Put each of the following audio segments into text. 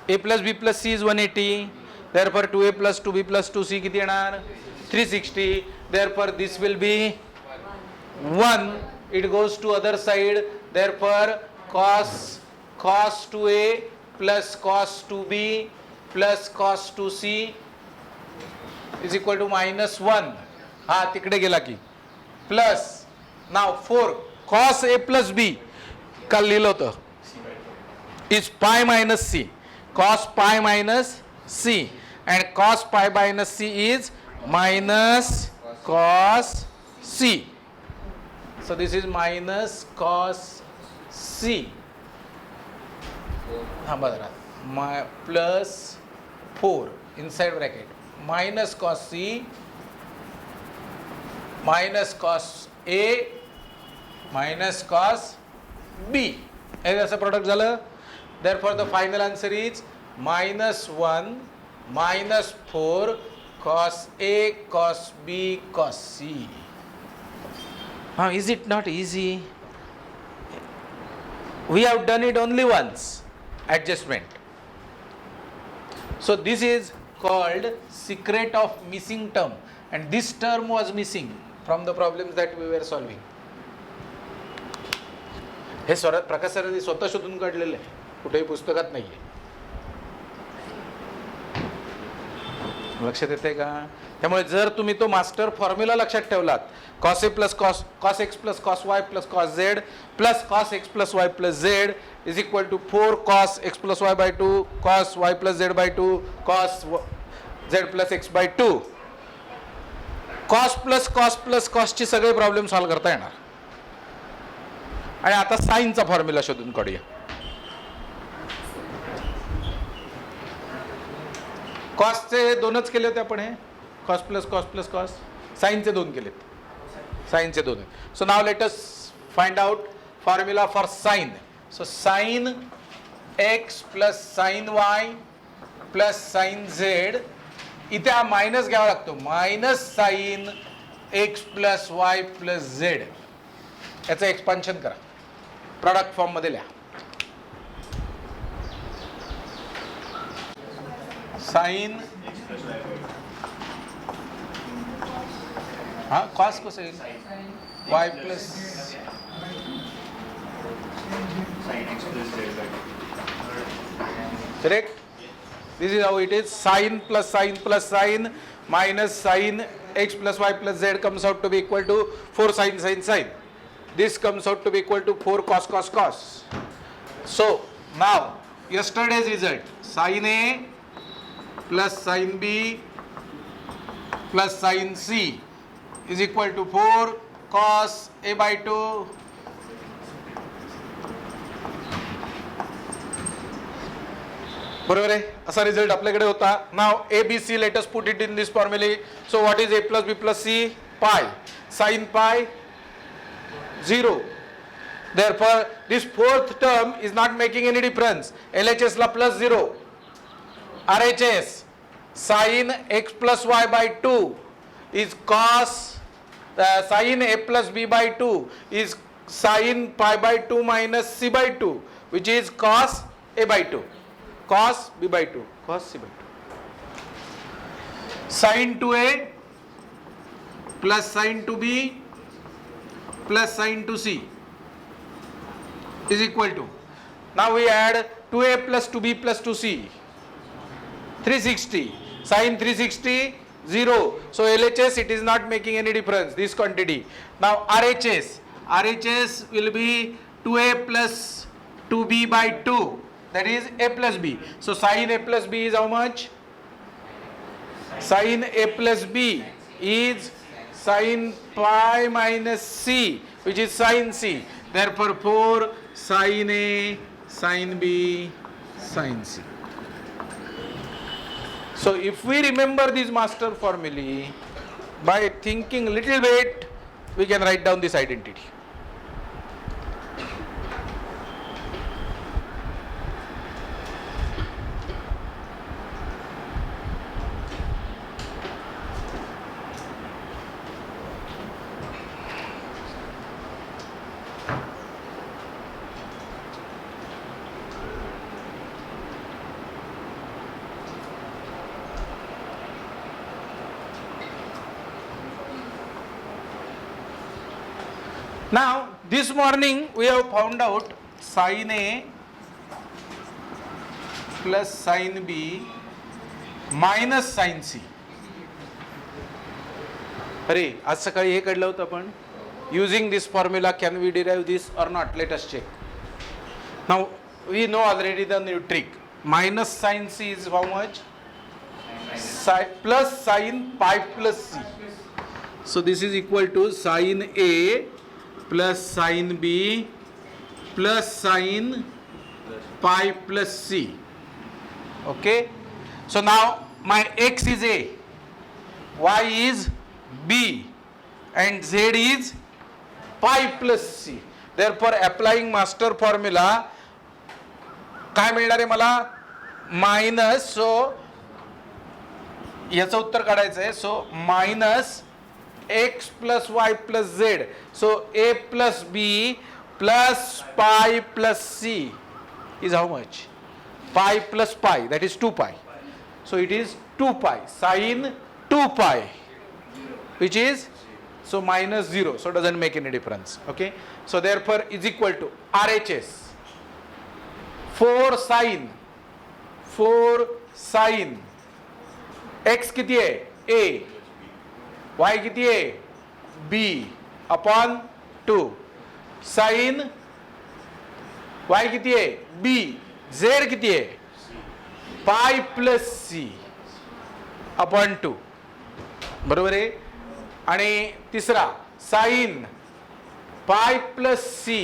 A plus B plus C is 180. Therefore 2A plus 2B plus 2C किती येणार 360. Therefore this will be 1. It goes to other side. Therefore cos 2A plus cos 2B plus cos 2C is equal to -1. हा तिकडे गेला की plus now 4 cos A plus B काल लिहिलं होतं is pi minus C. Cos pi minus C, and cos pi minus C is minus cos C. So this is minus cos C. Plus 4 inside bracket minus cos C minus cos A minus cos B. हे असं product झालं. Therefore the final answer is -1 minus 4 cos A cos B cos C. Is it not easy? We have done it only once. Adjustment. So this is called secret of missing term, and this term was missing from the problems that we were solving. हे प्रकाश सरांनी स्वतः शोधून काढलेलं आहे, कुठेही पुस्तकात नाहीये. लक्षात येते का? त्यामुळे जर तुम्ही तो मास्टर फॉर्म्युला लक्षात ठेवलात, cos A plus cos x plus cos y plus cos z plus cos x plus y plus z is equal to 4 cos x plus y by 2 cos y plus z by 2 cos z plus x by 2. cos plus cos ची सगळे problem solve करता येणार. आणि आता साइनचा formula शोधून काढूया. कॉसचे दोनच केले होते आपण, हे कॉस प्लस कॉस. साइनचे दोन केलेत, साइनचे दोन आहेत. So now let us find out formula for sine. So sine x plus sine y plus sine z. इथे हा मायनस घ्यावा लागतो, minus sine x plus y plus z. याचं एक्सपान्शन करा, प्रॉडक्ट फॉर्म मध्ये लिहा. साइन कॉस कसं येईल, y plus correct. This is how it is. Sine plus sine minus sin x plus y plus z comes out to be equal to 4 sin. This comes out to be equal to 4 cos. So now yesterday's result, sin A plus sin B plus sin C is equal to 4 cos A by 2 बरोबर आहे. असा result आपल्याकडे होता. Now A B C, let us put it in this formula. So what is A plus B plus C, pi. Sine pi 0. therefore this fourth term is not making any difference. LHS ला plus 0. RHS sin x plus y by 2 is cos sin a plus b by 2 is sin pi by 2 minus c by 2, which is cos a by 2, cos b by 2, cos c by 2. sin 2a plus sin 2b plus sin 2c is equal to, now we add 2a plus 2b plus 2c, 360. Sin 360 0. So LHS, it is not making any difference, this quantity. Now RHS will be 2a plus 2b by 2, that is a plus b. So sin a plus b is how much? Sin a plus b is sin pi minus c, which is sin c. Therefore 4 sin a sin b sin c. So if we remember these master formulae, by thinking little bit, we can write down this identity. Now this morning we have found out sin A plus sin B minus sin C. अरे आज सकाळी हे काढलं होतं आपण. Using this formula can we derive this or not? Let us check. Now we know already the new trick. Minus sin C is how much? Plus sin pi plus C. So this is equal to sin A plus sin B plus sin pi plus C. Okay. So now my x is A, y is B and z is pi plus C. Therefore applying master formula काय मिळणार आहे मला? Minus, सो याचं उत्तर काढायचं आहे. So minus x plus y plus z, so a plus B plus pi plus c is how much? Pi plus pi, that is 2 pi. So it is 2 pi sine 2 pi which is so minus 0, so doesn't make any difference. Okay, so therefore is equal to RHS 4 sin x किती आहे? A, y किती आहे? B upon 2 sin y किती आहे? B, z किती आहे? Pi plus C upon 2. बरोबर आहे. आणि तिसरा sine pi plus C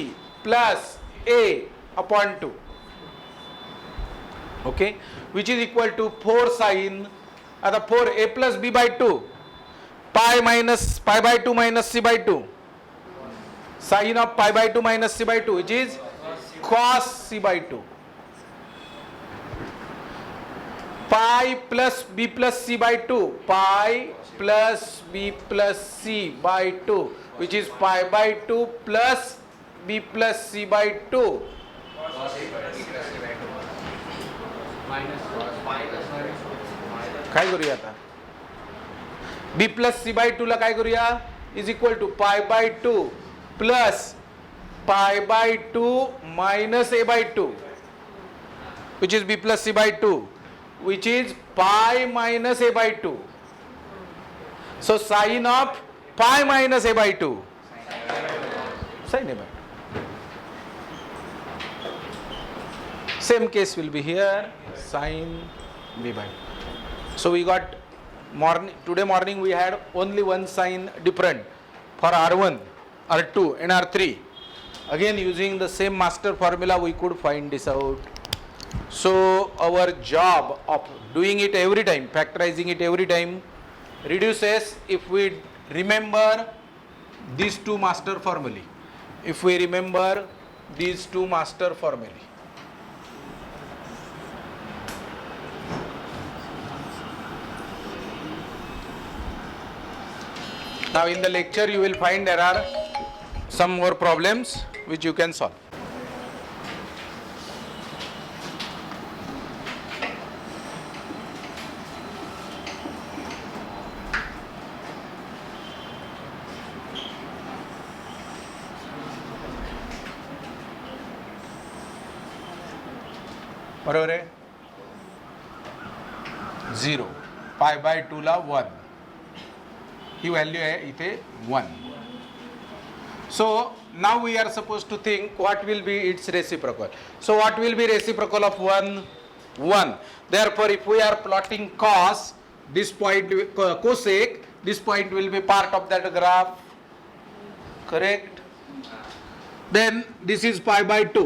plus A upon 2. Okay, which is equal to 4 sine, आता 4 A plus B by 2 pi minus pi by 2 minus C by 2 sine of pi by 2 minus C by 2 which is cos C by 2. Pi plus B plus C by 2 pi plus B plus C by 2 which is pi by 2 plus b plus c by 2. काय करूया आता? b plus c by 2 ला काय करूया? is equal to pi by 2 plus pi by 2 minus a by 2 which is b plus c by 2 which is pi minus a by 2. So sin of pi minus a by 2, sin a by 2. Same case will be here, sin b by 2. So we got today morning we had only one sign different for R1, R2 and R3. Again using the same master formula we could find this out. So our job of doing it every time, factorizing it every time, reduces if we remember these two master formulae. If we remember these two master formulae. Now in the lecture you will find there are some more problems which you can solve. बरोबर आहे. 0 पाय by 2 La 1 he value आहे इथे 1. So now we are suppose to think what will be its reciprocal. So what will be reciprocal of 1? 1. Therefore if we are plotting cos, this point cosec, this point will be part of that graph, correct? Then this is pi by 2,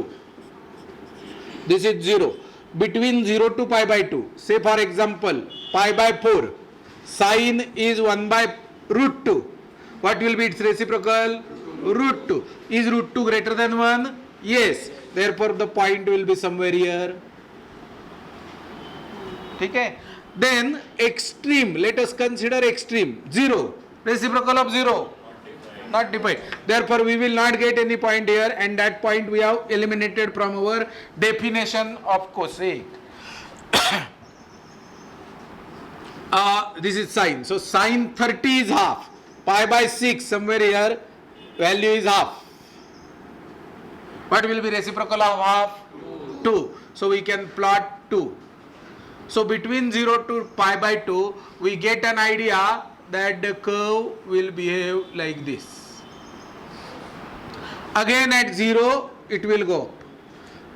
this is 0. Between 0 to pi by 2, say for example pi by 4, sin is 1 by root 2. What will be its reciprocal? Root 2. Is root 2 greater than 1? Yes. Therefore the point will be somewhere here. ठीक है? Then extreme, let us consider extreme, 0. Reciprocal of 0? Not defined. Therefore we will not get any point here, and that point we have eliminated from our definition of cosec. This is sin. So sin 30 is half. Pi by 6 somewhere here value is half. What will be reciprocal of half? 2. So we can plot 2. So between 0 to pi by 2, we get an idea that the curve will behave like this. Again at 0, it will go up.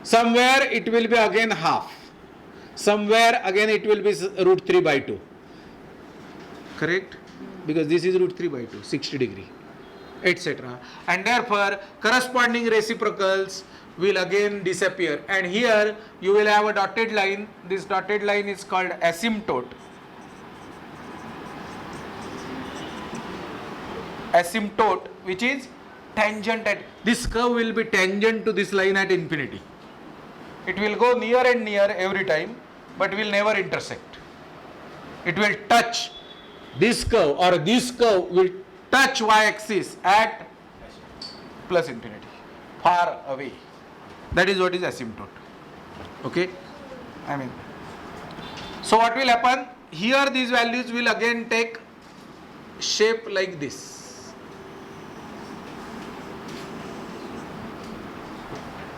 Somewhere it will be again half. Somewhere again it will be root 3 by 2. Correct? Because this is root 3 by 2, 60 degree, etc. And therefore, corresponding reciprocals will again disappear. And here you will have a dotted line. This dotted line is called asymptote. Asymptote, which is tangent at, this curve will be tangent to this line at infinity. It will go near and near every time, but will never intersect. It will touch this curve, or this curve will touch y-axis at plus infinity, far away. That is what is asymptote. Okay? So what will happen? Here these values will again take shape like this.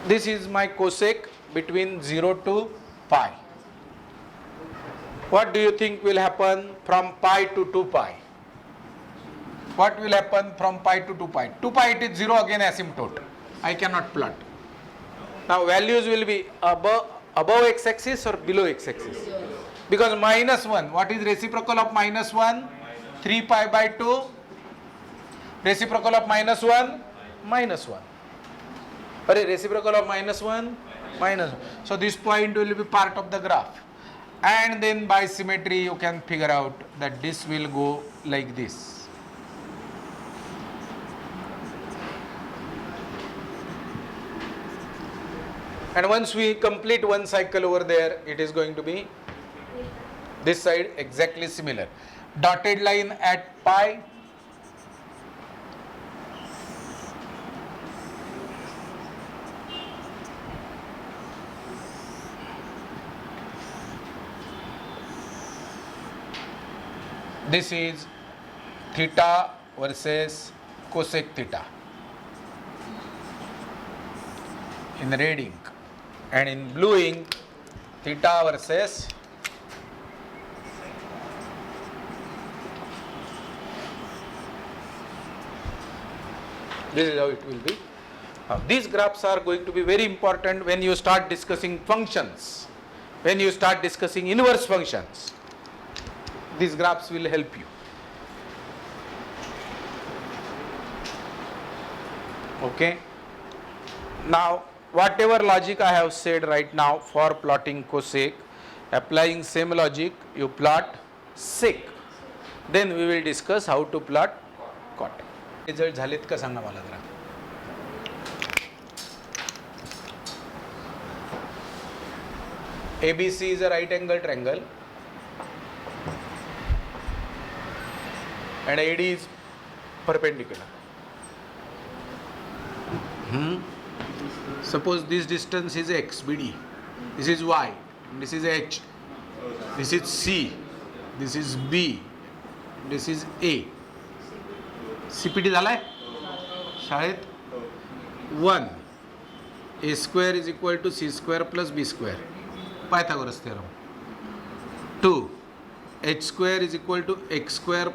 This is my cosec between 0 to pi. What do you think will happen from pi to 2 pi? What will happen from pi to 2 pi? 2 pi it is 0, again asymptote. I cannot plot. Now values will be above x-axis or below x-axis? Because minus 1, what is reciprocal of minus 1? 3 pi by 2. Reciprocal of minus 1? Minus 1. Reciprocal of minus 1? Minus 1. So this point will be part of the graph. And then by symmetry you can figure out that this will go like this. And once we complete one cycle over there, it is going to be this side exactly similar. Dotted line at pi. This is theta versus cosec theta in red ink, and in blue ink theta versus this is how it will be. These graphs are going to be very important when you start discussing functions, when you start discussing inverse functions. These graphs will help you. Okay. Now, whatever logic I have said right now for plotting cosec, applying same logic, you plot sec. Then we will discuss how to plot cot. Result झालेत का सांगा मला जरा. ABC is a right angle triangle and AD is perpendicular. Suppose this distance is x, BD, this is y, this is h, this is c, this is b, this is a. CPT झालाय शाळेत. 1 a square is equal to c square plus b square, Pythagoras theorem. 2 h square is equal to x square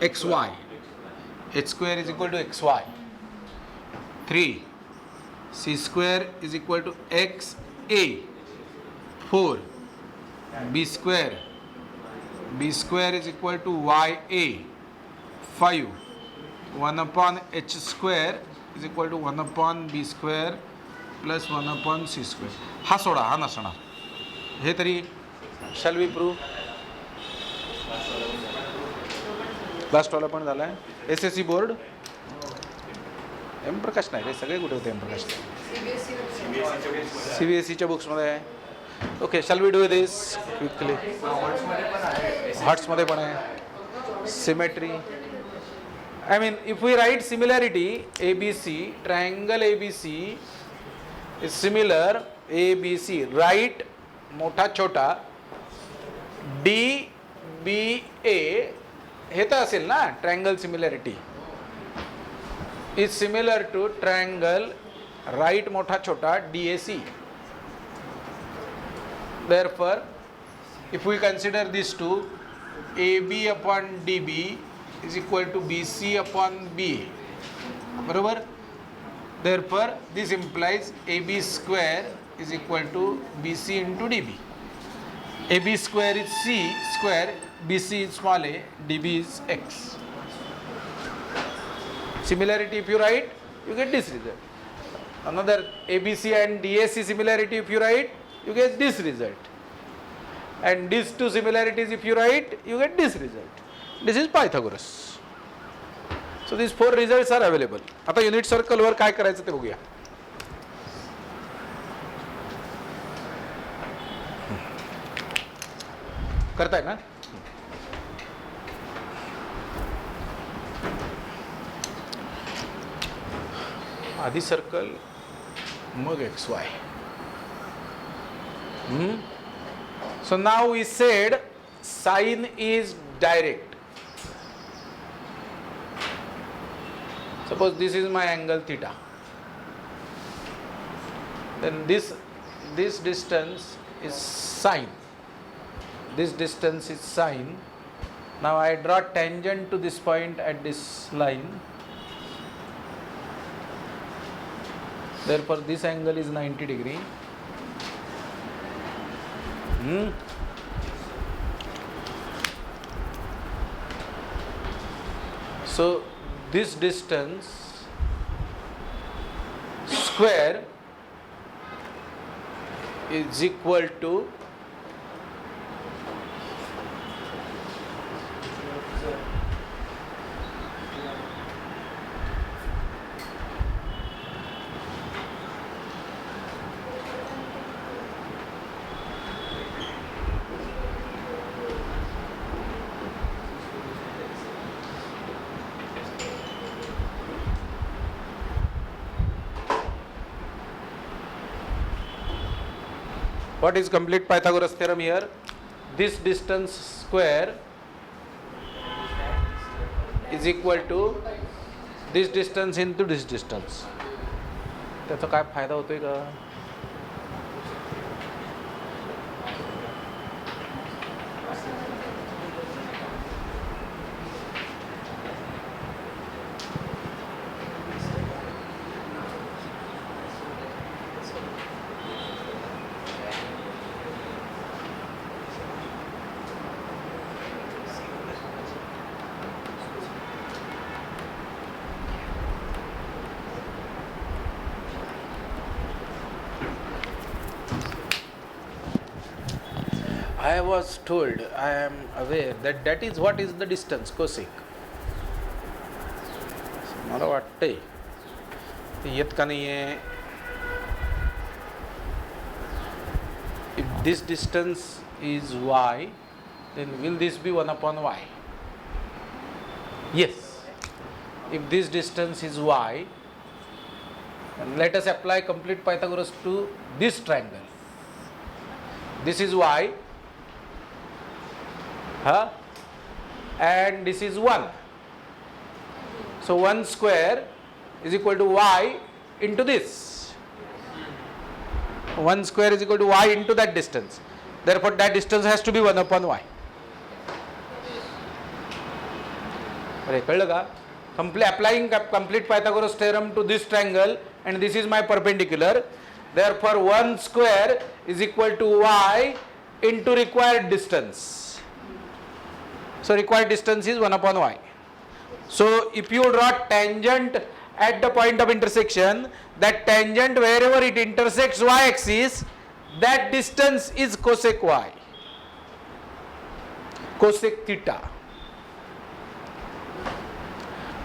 xy, h square is equal to xy. 3 c square is equal to x a. 4 b square is equal to y a. 5 1 upon h square is equal to 1 upon b square plus 1 upon c square. हा soda, हा नसणार. हे तरी shall we prove. Last वाला पण झाला आहे. SSC board M प्रकाश नाही रे, सगळे कुठे होते एम प्रकाश? CBSEच्या बुक्समध्ये आहे. Okay, shall we do this quickly. हॉट्समध्ये पण आहे. Symmetry. I mean, if we write similarity, ABC, triangle ABC is similar, ABC, right, मोठा छोटा, DBA, हे तर असेल ना, triangle similarity is similar to triangle write मोठा छोटा DAC. Therefore, if we consider these two, AB upon DB is equal to BC upon BA. बरोबर? Therefore, this implies AB square is equal to BC into DB. AB square is C square, BC is small a, DB is X. Similarity if you write, you get this result. Another ABC and DAC similarity if you write, you get this result. And these two similarities if you write, you get this result. This is Pythagoras. So these four results are available. आता unit circle वर काय करायचं ते बघूया. करताय ना? आधी circle mug XY. So now we said sine is direct. Suppose this is my angle theta. Then this distance is sine. This distance is sine. Now I draw tangent to this point at this line. Therefore this angle is 90 degree. So this distance square is equal to what is complete Pythagoras theorem here? This distance square is equal to this distance into this distance. त्याचा काय फायदा होतोय का? I was told, I am aware that is what is the distance cosec. मला वाटतंय ते येत का नाही आहे. If this distance is y, then will this be 1 upon y? Yes. If this distance is y, let us apply complete Pythagoras to this triangle. This is y. And this is 1. So 1 square is equal to y into this. 1 square is equal to y into that distance. Therefore that distance has to be 1 upon y. अरे कळलं का? Applying complete Pythagoras theorem to this triangle, and this is my perpendicular. Therefore 1 square is equal to y into required distance. So required distance is 1 upon y. So if you draw tangent at the point of intersection, that tangent wherever it intersects y axis, that distance is cosec y, cosec theta.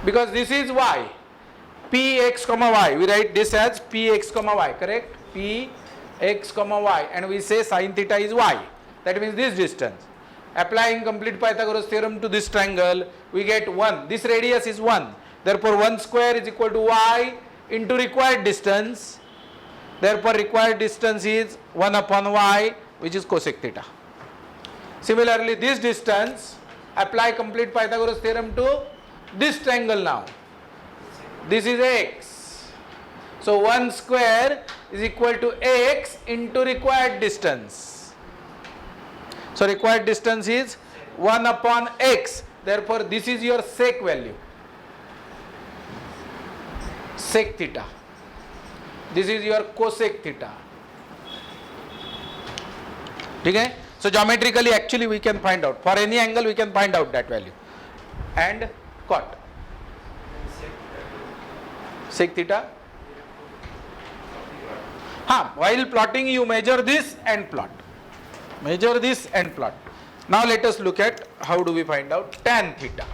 Because this is y, px comma y, we write this as px comma y, correct? Px comma y, and we say sin theta is y. That means this distance. Applying complete Pythagoras theorem to this triangle, we get 1. This radius is 1. Therefore 1 square is equal to y into required distance. Therefore required distance is 1 upon y, which is cosec theta. Similarly this distance, apply complete Pythagoras theorem to this triangle now. This is x. So 1 square is equal to x into required distance. So required distance is 1 upon x. Therefore this is your sec value, sec theta. This is your cosec theta. Okay? So geometrically actually we can find out, for any angle we can find out that value. And cot, sec theta. While plotting you measure this and plot. Measure this and plot. Now let us look at how do we find out tan theta,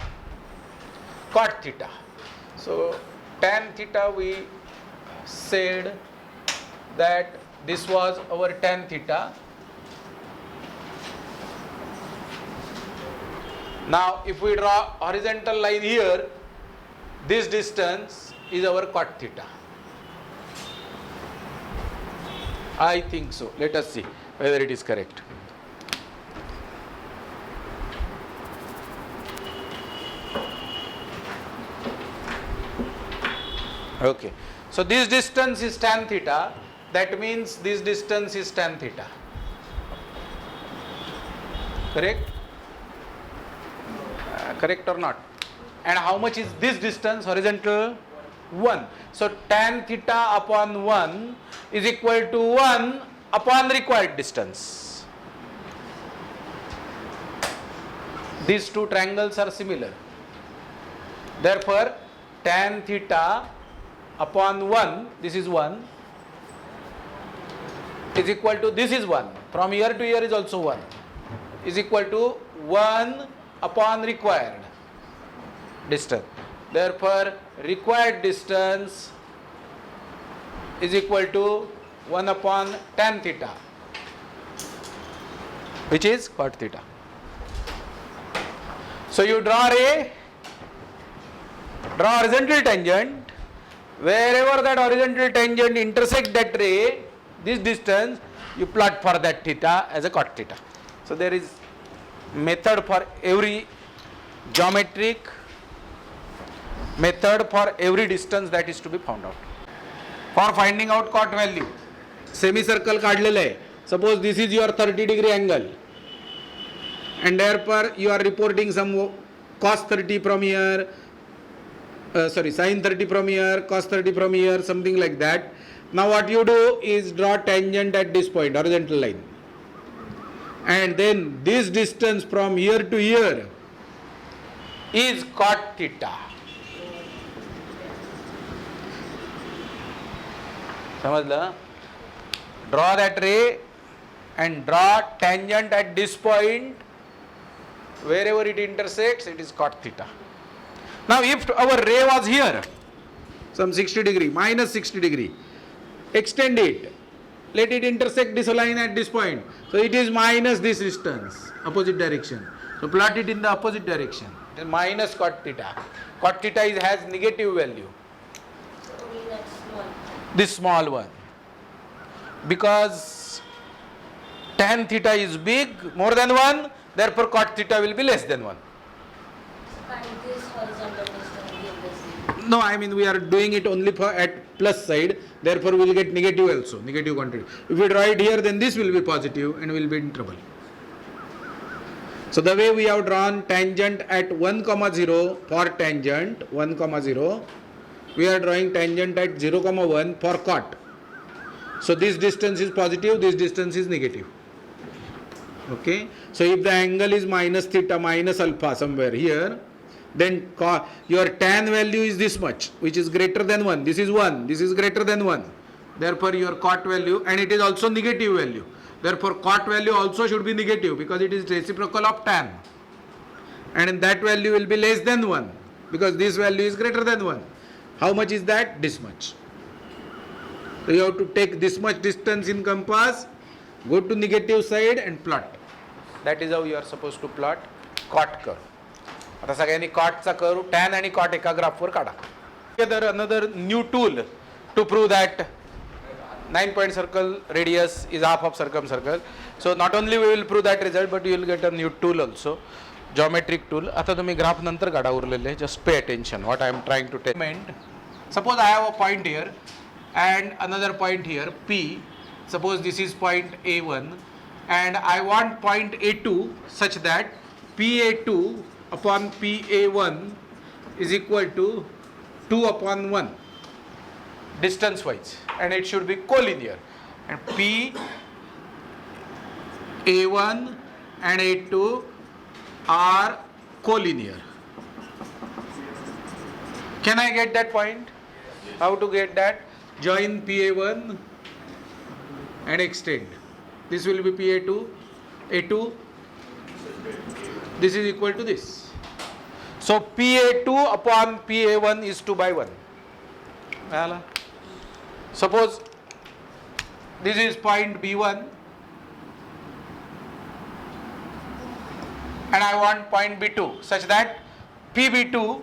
cot theta. So tan theta we said that this was our tan theta. Now if we draw horizontal line here, this distance is our cot theta. I think so. Let us see whether it is correct. Okay. So this distance is tan theta. That means this distance is tan theta. Correct? Correct or not? And how much is this distance? Horizontal 1. So tan theta upon 1 is equal to 1 upon required distance. These two triangles are similar. Therefore tan theta upon 1, this is 1, is equal to, this is 1. From here to here is also 1. Is equal to 1 upon required distance. Therefore required distance is equal to 1 upon tan theta, which is cot theta. So you draw horizontal tangent. Wherever that horizontal tangent intersect that ray, this distance, you plot for that theta as a cot theta. So there is method for every geometric method for every distance that is to be found out. For finding out cot value, semicircle काढलेलं आहे. Suppose this is your 30-degree angle, and therefore you are reporting some cos 30 from here, sin 30 from here, cos 30 from here, something like that. Now what you do is draw tangent at this point, horizontal line, and then this distance from here to here is cot theta. समझलं? Draw that ray and draw tangent at this point. Wherever it intersects, it is cot theta. Now if our ray was here, some 60 degree, minus 60 degree, extend it, let it intersect this line at this point. So it is minus this distance, opposite direction. So plot it in the opposite direction. It is minus cot theta. Cot theta has negative value. This small one. Because tan theta is big, more than 1, therefore cot theta will be less than 1. No, I mean we are doing it only for at plus side, therefore we will get negative also, negative quantity. If we draw it here, then this will be positive and we will be in trouble. So the way we have drawn tangent at 1, 0 for tangent 1, 0, we are drawing tangent at 0, 1 for cot. So this distance is positive, this distance is negative. Okay. So if the angle is minus theta, minus alpha somewhere here, then your tan value is this much, which is greater than 1. This is 1, this is greater than 1. Therefore your cot value, and it is also negative value. Therefore cot value also should be negative because it is reciprocal of tan. And that value will be less than 1 because this value is greater than 1. How much is that? This much. So you have to take this much distance in compass, go to negative side and plot. That is how you are supposed to plot cot curve. आता सगळ्यांनी कॉटचा curve tan आणि cot एका ग्राफवर काढा. Together another new tool to prove that 9-point circle radius is half of circumcircle. So not only we will prove that result, but you will get a new tool also, geometric tool. आता तुम्ही graph नंतर काढा उरलेले. Just pay attention what I am trying to tell. Suppose I have a point here and another point here P. Suppose this is point A1 and I want point A2 such that PA2 upon PA1 is equal to 2 upon 1 distance wise, and it should be collinear, and P A1 and A2 are collinear. Can I get that point? How to get that? Join PA1 and extend. This will be PA2, A2. This is equal to this. So PA2 upon PA1 is 2 by 1. Suppose this is point B1 and I want point B2 such that PB2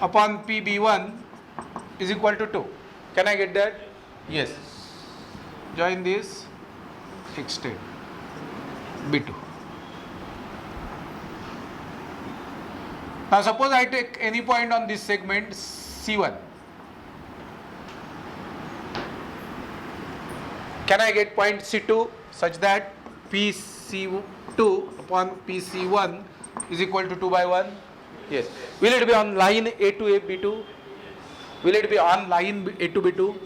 upon PB1 is equal to 2. Can I get that? Yes. Join this, extend B2. Now suppose I take any point on this segment C1. Can I get point C2 such that PC2 upon PC1 is equal to 2 by 1? Yes. Will it be on line A to A B2? Will it be on line A to B2?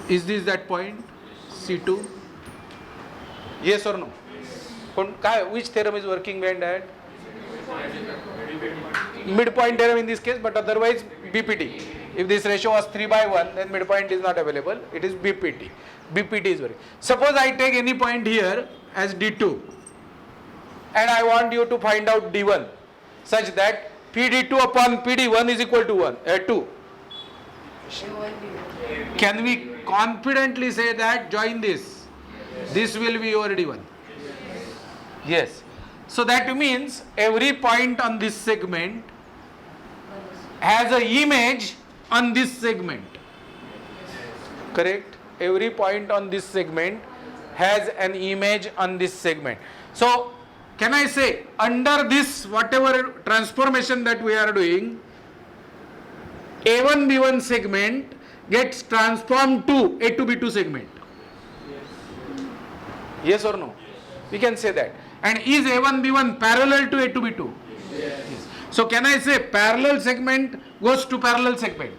Is this that point C2? Yes or no? Which theorem is working behind that? Midpoint theorem in this case, but otherwise BPT. If this ratio was 3 by 1, then midpoint is not available. It is BPT. BPT is working. Suppose I take any point here as D2 and I want you to find out D1 such that PD2 upon PD1 is equal to 2. Can we confidently say that? Join this. This will be your D1. Yes. So that means every point on this segment has an image on this segment. Correct? Every point on this segment has an image on this segment. So can I say under this whatever transformation that we are doing, A1 B1 segment gets transformed to A2 B2 segment? Yes or no? We can say that. And is A1 B1 parallel to A2 B2? Yes. So can I say parallel segment goes to parallel segment?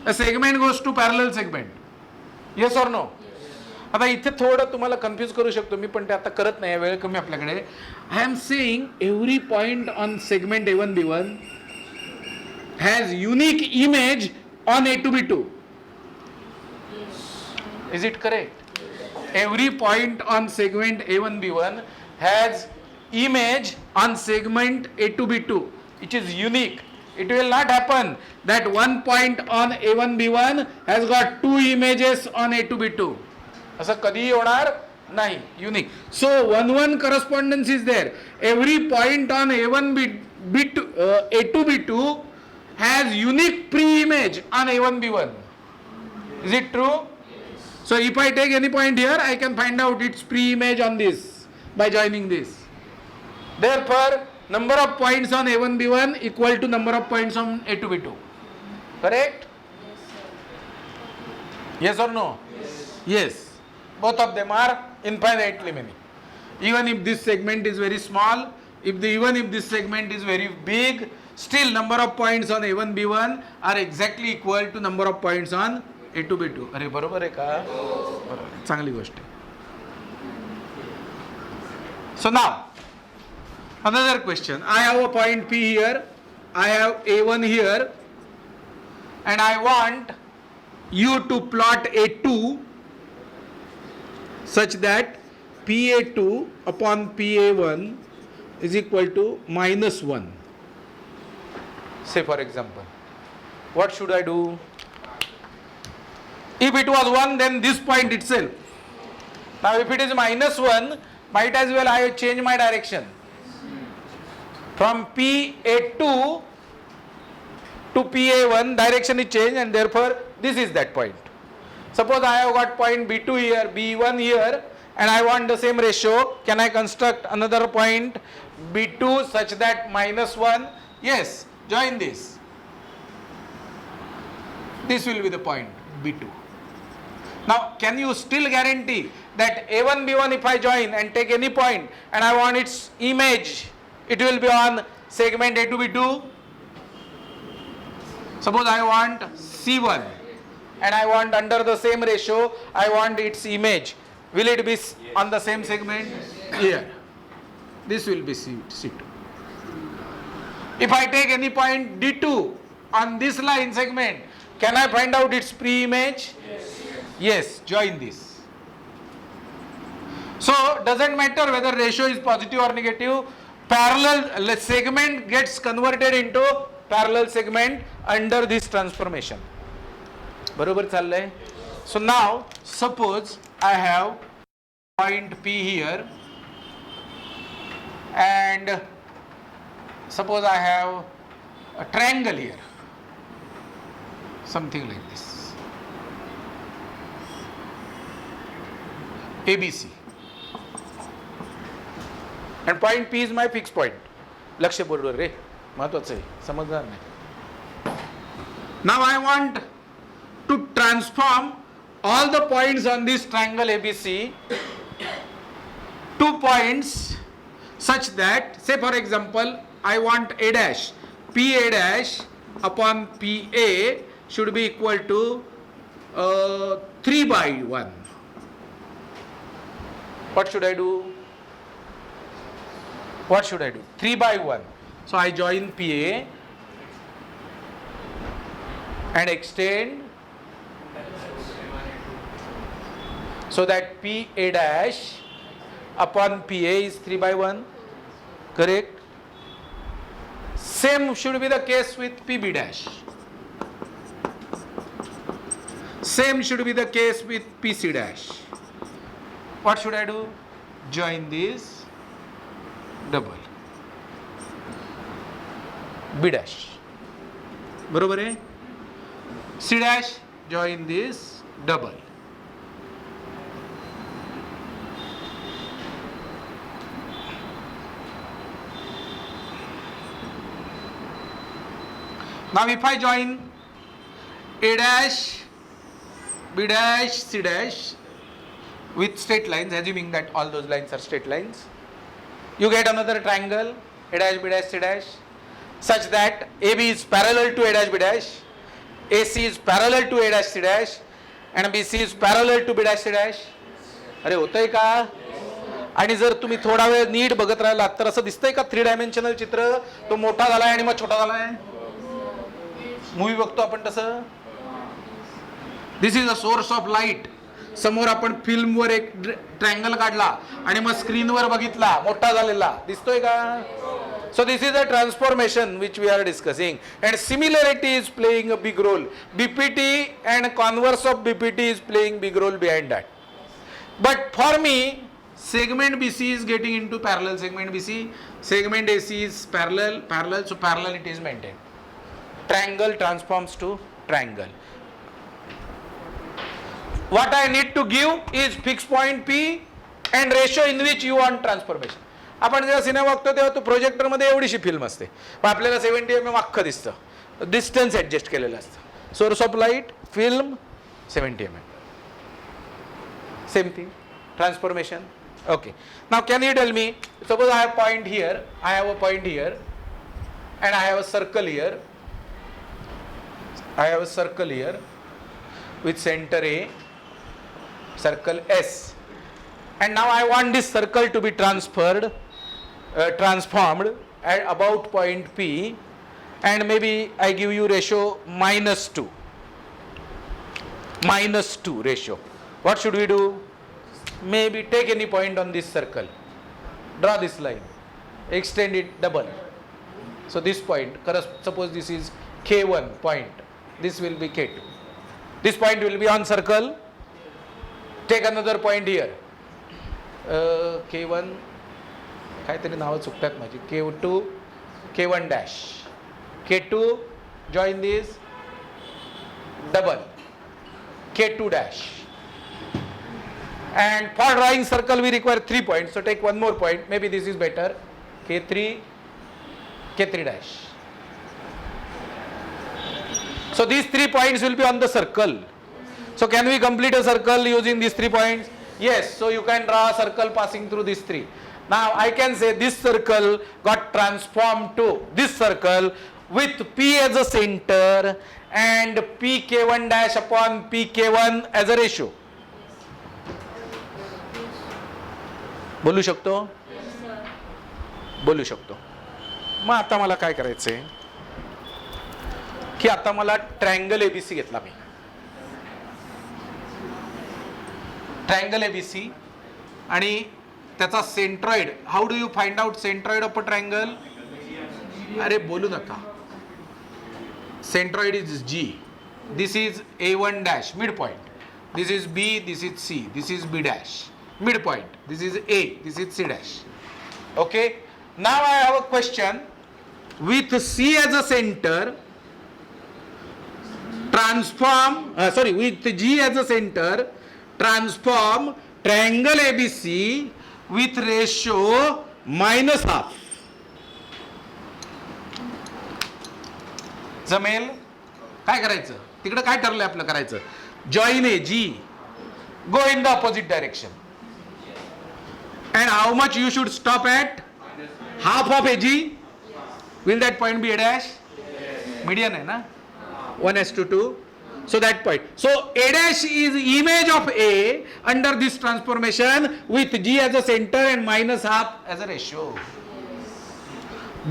A segment goes to parallel segment? Yes or no? आता इथे थोडं तुम्हाला confuse करू शकतो मी, पण ते आता करत नाही, वेळ कमी आपल्याकडे. I am saying every point on segment A1 B1 has unique image on A2 B2. Is it correct? Every point on segment A1 B1 has image on segment A2 B2, which is unique. It will not happen that one point on A1 B1 has got two images on A2 B2. असं कधीही होणार नाही. Unique. So 1-1 correspondence is there. Every point on A1 B2 A2 B2 has unique pre-image on A1 B1. Is it true? So if I take any point here, I can find out its pre-image on this by joining this. Therefore, number of points on A1 B1 equal to number of points on A2 B2. Correct? Yes or no? Yes. Both of them are infinitely many. Even if this segment is very small, even if this segment is very big, still number of points on A1 B1 are exactly equal to number of points on A2 B2. अरे बरोबर आहे का? चांगली गोष्ट आहे. So now, another question. I have a point P here, I have A1 here, and I want you to plot A2 such that PA2 upon PA1 is equal to -1. Say for example, what should I do? If it was 1, then this point itself. Now if it is -1, might as well I change my direction. From PA2 to PA1 direction is changed, and therefore this is that point. Suppose I have got point B2 here, B1 here, and I want the same ratio. Can I construct another point B2 such that -1? Yes, join this. This will be the point B2. Now, can you still guarantee that A1, B1 if I join and take any point and I want its image, it will be on segment A to B2? Suppose I want C1 and I want under the same ratio, I want its image. Will it be on the same segment? Here. This will be C2. If I take any point D2 on this line segment, can I find out its pre-image? Yes, join this. So, doesn't matter whether ratio is positive or negative, parallel segment gets converted into parallel segment under this transformation. बरोबर चाललंय? So now, suppose I have point P here and suppose I have a triangle here, something like this, ABC, and point P is my fixed point. लक्ष बरोबर रे, महत्वाचं आहे, समजणार नाही. Now I want to transform all the points on this triangle ABC to points such that, say for example, I want A dash, PA dash upon PA should be equal to 3/1. What should I do? What should I do? 3/1. So I join PA and extend so that PA dash upon PA is 3/1. Correct? Same should be the case with PB dash. Same should be the case with PC dash. What should I do? Join this double. B dash. बरोबर है? C dash join this double. Now if I join A dash, B dash, C dash with straight lines, assuming that all those lines are straight lines, you get another triangle A dash, B dash, C dash, such that AB is parallel to A dash, B dash, AC is parallel to A dash, C dash, and BC is parallel to B dash, C dash. अरे होतंय का? आणि जर तुम्ही थोडा वेळ NEET बघत राहिलात तर असं दिसतंय का 3 डायमेन्शनल चित्र तो मोठा झालाय आणि मग छोटा झालाय? मूवी बघतो आपण तसं. This is a source of light. समोर आपण फिल्मवर एक ट्रायंगल काढला आणि मग स्क्रीनवर बघितला मोठा झालेला दिसतोय का? So this is a transformation which we are discussing, and similarity is playing a big role. BPT and converse of BPT is playing big role behind that. But for me, segment BC is getting into parallel segment BC, segment AC is parallel, so parallelity is maintained. Triangle transforms to triangle. What I need to give is fixed point P and ratio in which you want transformation. आपण जेव्हा cinema बघतो तेव्हा तो projector मध्ये एवढीशी film असते, पण आपल्याला 70 mm अख्खं दिसतं, डिस्टन्स ऍडजस्ट केलेलं असतं. Source of light, film, 70 mm. Same thing, transformation. Okay. Now can you tell me, suppose I have point here, I have a point here, and I have a circle here. I have a circle here with center A, circle S, and now I want this circle to be transformed at about point P, and maybe I give you ratio -2 ratio. What should we do? Maybe take any point on this circle, draw this line, extend it double. So this point, suppose this is K1 point, this will be K2. This point will be on circle. Take another point here, K1, काहीतरी नावं चुकतात माझी, K2, K1 dash, K2, join this double, K2 dash. And for drawing circle we require 3 points, so take one more point, maybe this is better, K3, K3 dash. So these 3 points will be on the circle. So can we complete a circle using these 3 points? Yes. So you can draw a circle passing through these 3. Now I can say this circle got transformed to this circle with P as a center and pk1 dash upon pk1 as a ratio. बोलू शकतो? बोलू शकतो. मग आता मला काय करायचंय की आता मला ट्रायंगल एबीसी घेतला मी. ट्रायंगल एबीसी आणि त्याचा centroid. How do you find out centroid of a triangle? अरे बोलू नका. Centroid is G. This is A1 dash midpoint. This is B, this is C, this is B dash midpoint. This is A, this is C dash. Okay. Now I have a question. With C as a center, transform with G as a center, transform triangle ABC with ratio -half. जमेल? काय करायचं? तिकडे काय ठरलंय आपलं करायचं? Join A G, go in the opposite direction. And how much you should stop at? Half of AG. Will that point be A dash? Median है ना? 1:2. So that point. So A dash is image of A under this transformation with G as a center and -half as a ratio.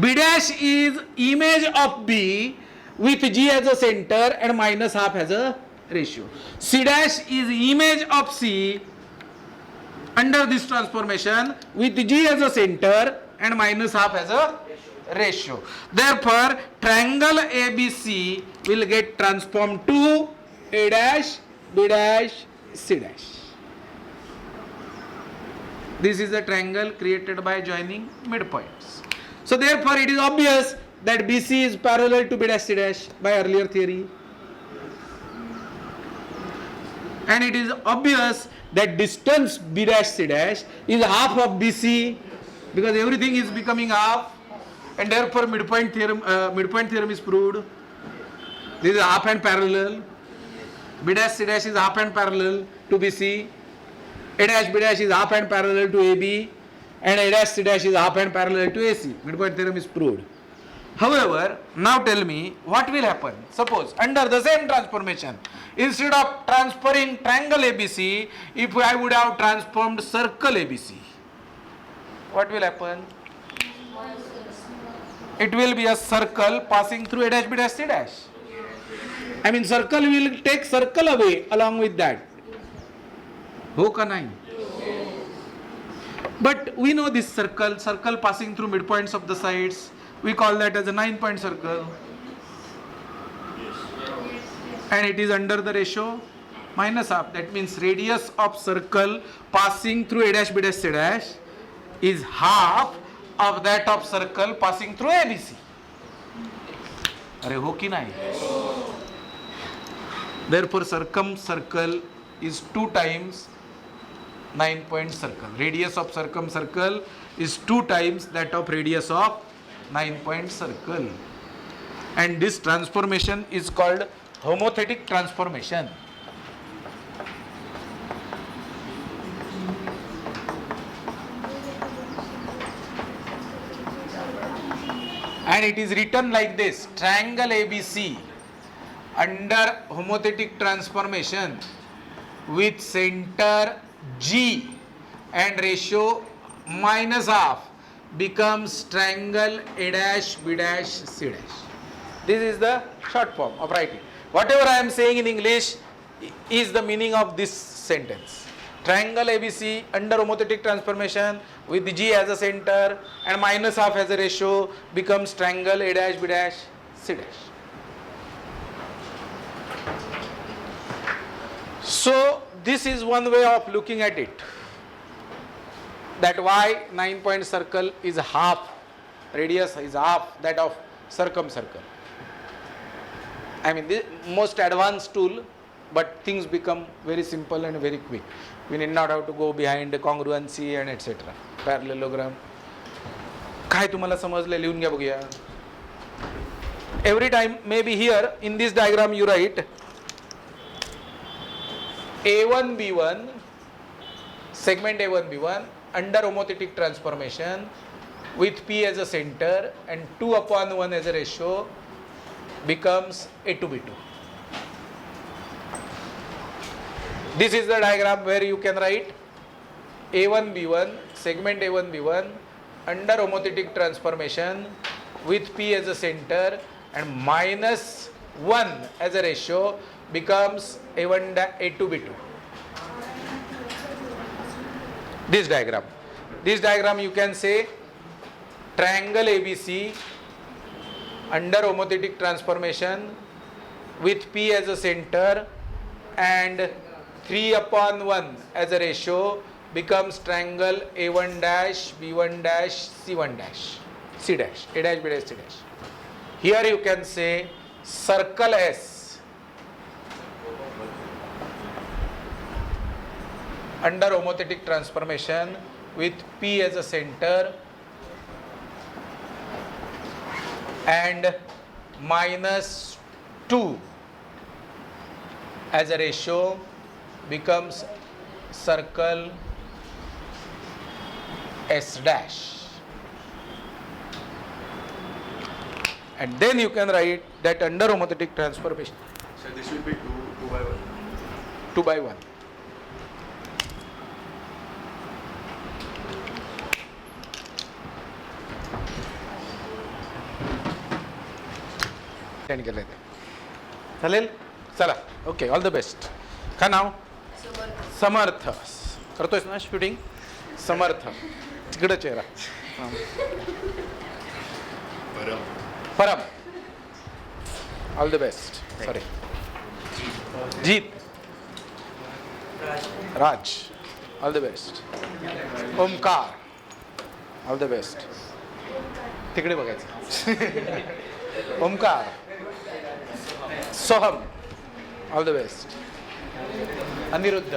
B dash is image of B with G as a center and -half as a ratio. C dash is image of C under this transformation with G as a center and -half as a ratio. Therefore, triangle ABC will get transformed to A dash, B dash, C dash. This is a triangle created by joining midpoints. So therefore, it is obvious that BC is parallel to B dash C dash by earlier theory. And it is obvious that distance B dash C dash is half of BC because everything is becoming half, and therefore midpoint theorem is proved. This is half and parallel. B dash C dash is half and parallel to BC. A dash B dash is half and parallel to AB, and A dash C dash is half and parallel to AC. Midpoint theorem is proved. However, now tell me what will happen. Suppose under the same transformation, instead of transferring triangle ABC, if I would have transformed circle ABC, what will happen? It will be a circle passing through A dash B dash C dash. I mean, circle will take circle away along with that. हो का नाही? But we know this circle passing through midpoints of the sides. We call that as a 9-point circle. And it is under the ratio -half. That means radius of circle passing through A dash B dash C dash is half of that of circle passing through ABC. अरे हो की नाही? Therefore, circumcircle is 2 times 9-point circle. Radius of circumcircle is 2 times that of radius of 9-point circle. And this transformation is called homothetic transformation. And it is written like this: triangle ABC under homothetic transformation with center G and ratio -half becomes triangle A dash B dash C dash. This is the short form of writing. Whatever I am saying in English is the meaning of this sentence. Triangle ABC under homothetic transformation with G as a center and -half as a ratio becomes triangle A dash B dash C dash. So this is one way of looking at it, that why 9-point circle is half, radius is half that of circumcircle. I mean, the most advanced tool, but things become very simple and very quick. We need not have to go behind congruency and etc. Parallelogram. काय तुम्हाला समजलं लिहून घ्या बघूया. every time, maybe here in this diagram you write A1 B1, segment A1 B1 under homothetic transformation with P as a center and 2/1 as a ratio becomes A2 B2. This is the diagram where you can write A1 B1, segment A1 B1 under homothetic transformation with P as a center and -1 as a ratio becomes A2 B2. This diagram you can say triangle ABC under homothetic transformation with P as a center and 3/1 as a ratio becomes triangle A1 dash B1 dash C1 dash C dash A dash B dash C dash. Here you can say circle S under homothetic transformation with P as a center and -2 as a ratio becomes circle S dash. And then you can write that under homothetic transformation. So this will be 2 by 1. 2 by 1. केले ते चालेल चला okay all the best का नाव समर्थ करतोयस ना shooting समर्थ तिकडे चेहरा Param all the best sorry Jeet Raj all the best Omkar all the best तिकडे बघायचं Omkar Soham all the best Aniruddh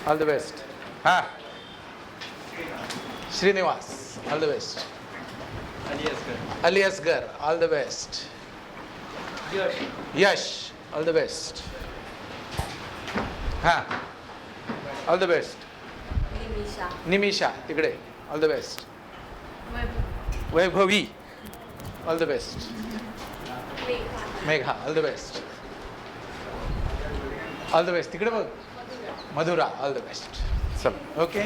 all the best हाँ Srinivas all the best Ali Asgar all the best Yash all the best हाँ ऑल द बेस्ट निमिषा तिकडे all the best Vaibhavi all the best Megha all the best all the best तिकडे बघ Madhura all the best चल okay